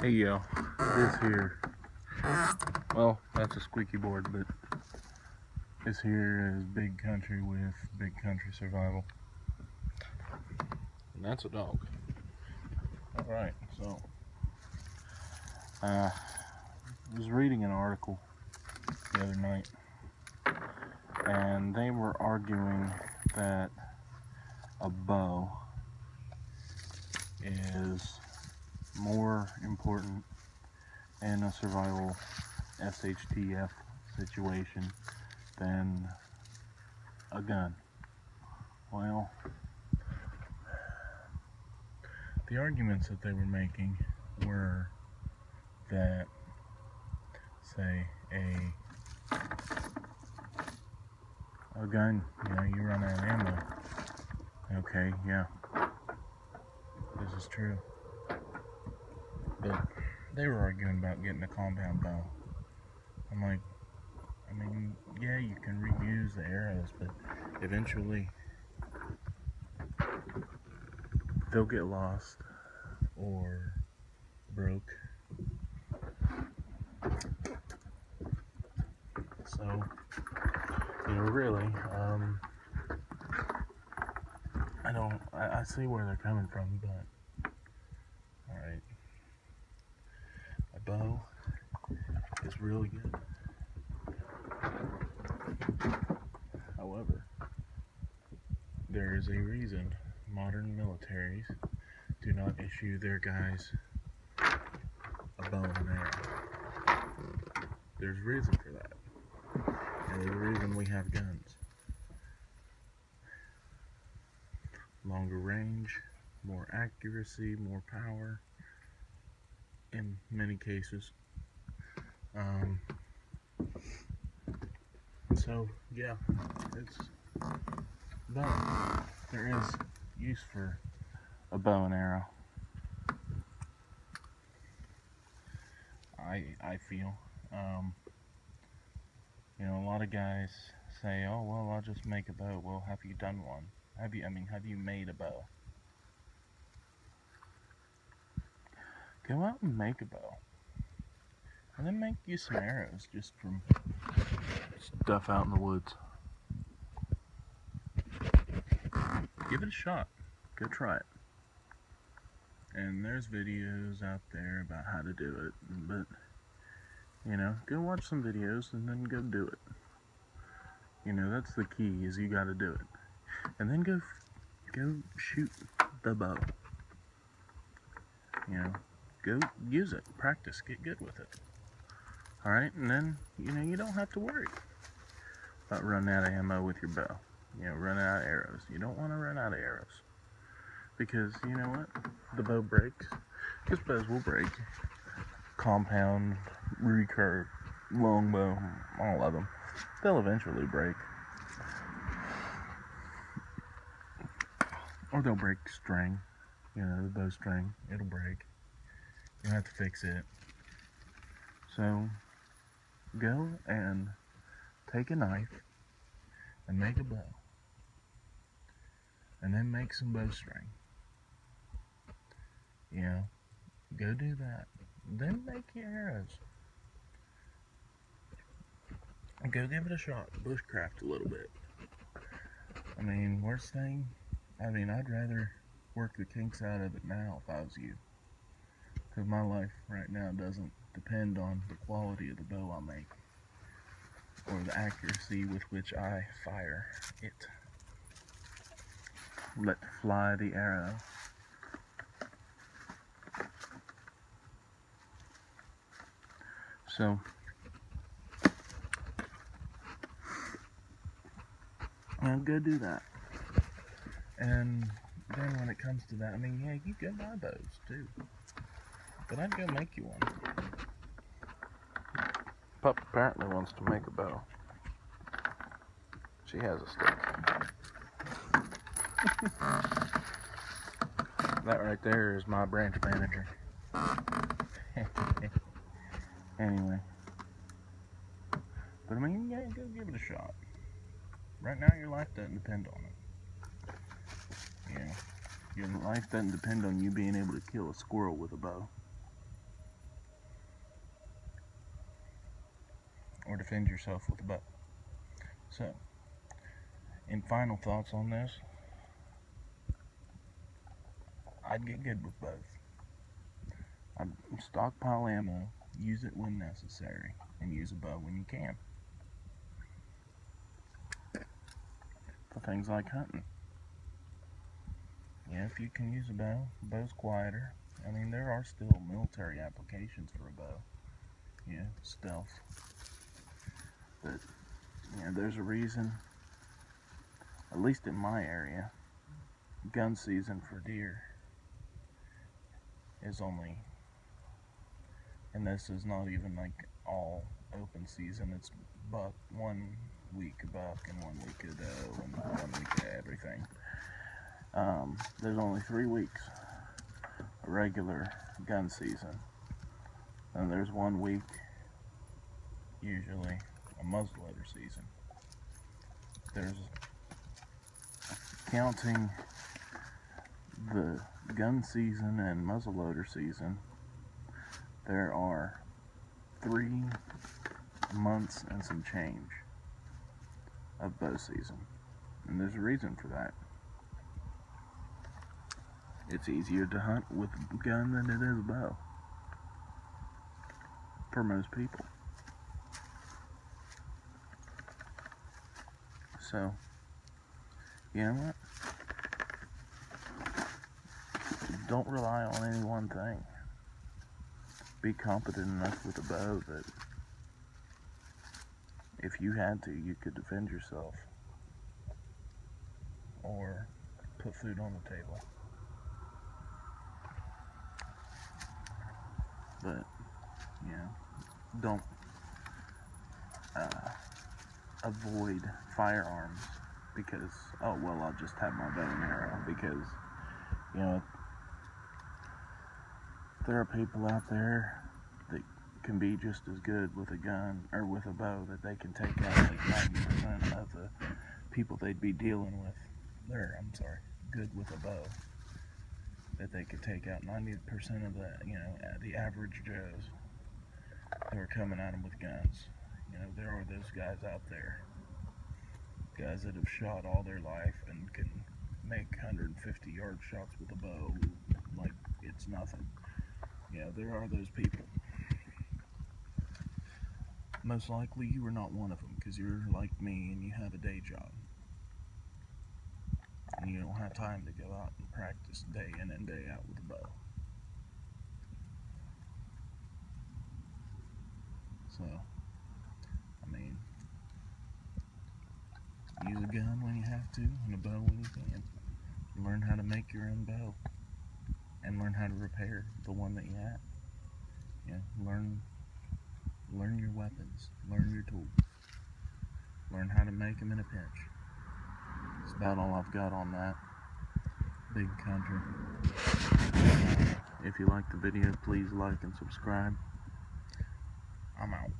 Hey yo, this here, well, that's a squeaky board, but this here is Big Country with Big Country Survival. And that's a dog. Alright, so, I was reading an article the other night, and they were arguing that a bow is more important in a survival SHTF situation than a gun. Well, the arguments that they were making were that, say, a gun, you run out of ammo. Okay, yeah, this is true. But they were arguing about getting a compound bow. I'm like, yeah, you can reuse the arrows, but eventually they'll get lost or broke. So, really, I see where they're coming from, but, alright, a bow is really good. However, there is a reason modern militaries do not issue their guys a bow and arrow. There's a reason for that. And there's a reason we have guns. Longer range, more accuracy, more power in many cases. So yeah, but there is use for a bow and arrow. I feel. A lot of guys say, "Oh well, I'll just make a bow." Well, have you done one? Have you made a bow? Go out and make a bow, and then make you some arrows just from stuff out in the woods. Give it a shot. Go try it. And there's videos out there about how to do it, but go watch some videos and then go do it. That's the key, is you gotta do it. And then go shoot the bow. Go use it, practice, get good with it. Alright, and then, you don't have to worry about running out of ammo with your bow. Running out of arrows. You don't want to run out of arrows. Because, you know what? The bow breaks. Because bows will break. Compound, recurve, longbow, all of them. They'll eventually break. Or they'll break string. The bow string. It'll break. You'll have to fix it. So, go and take a knife and make a bow. And then make some bowstring. Go do that. Then make your arrows. And go give it a shot. Bushcraft a little bit. Worst thing, I'd rather work the kinks out of it now if I was you. Because my life right now doesn't depend on the quality of the bow I make. Or the accuracy with which I fire it. Let fly the arrow. So, go do that. And then when it comes to that, you go buy bows too. But I'd go make you one. Pup apparently wants to make a bow. She has a stick. That right there is my branch manager. Anyway. But yeah, go give it a shot. Right now your life doesn't depend on it. Your life doesn't depend on you being able to kill a squirrel with a bow. or defend yourself with a bow. So, in final thoughts on this, I'd get good with both. I'd stockpile ammo, use it when necessary, and use a bow when you can. For things like hunting. Yeah, if you can use a bow, bow's quieter. I mean, there are still military applications for a bow. Yeah, stealth. But, yeah, there's a reason, at least in my area, gun season for deer is only, and this is not even like all open season, it's buck, 1 week a buck and 1 week a doe and 1 week of everything. There's only 3 weeks of regular gun season, and there's 1 week usually a muzzleloader season. There's, counting the gun season and muzzleloader season, there are 3 months and some change of bow season, and there's a reason for that. It's easier to hunt with a gun than it is a bow for most people. So, you know what? Don't rely on any one thing. Be competent enough with a bow that if you had to, you could defend yourself or put food on the table. But, you know, don't avoid firearms because, oh, well, I'll just have my bow and arrow, because, you know, there are people out there that can be just as good with a gun or with a bow, that they can take out like 90% of the people they'd be dealing with. Good with a bow, that they could take out 90% of the, you know, the average Joes who are coming at them with guns. You know, there are those guys out there, guys that have shot all their life and can make 150-yard shots with a bow like it's nothing. Yeah, there are those people. Most likely you are not one of them, because you're like me and you have a day job. And you don't have time to go out and practice day in and day out with a bow. So, I mean, use a gun when you have to, and a bow when you can. Learn how to make your own bow, and learn how to repair the one that you have. Yeah, learn your weapons, learn your tools, learn how to make them in a pinch. That's about all I've got on that. Big country. If you like the video, please like and subscribe. I'm out.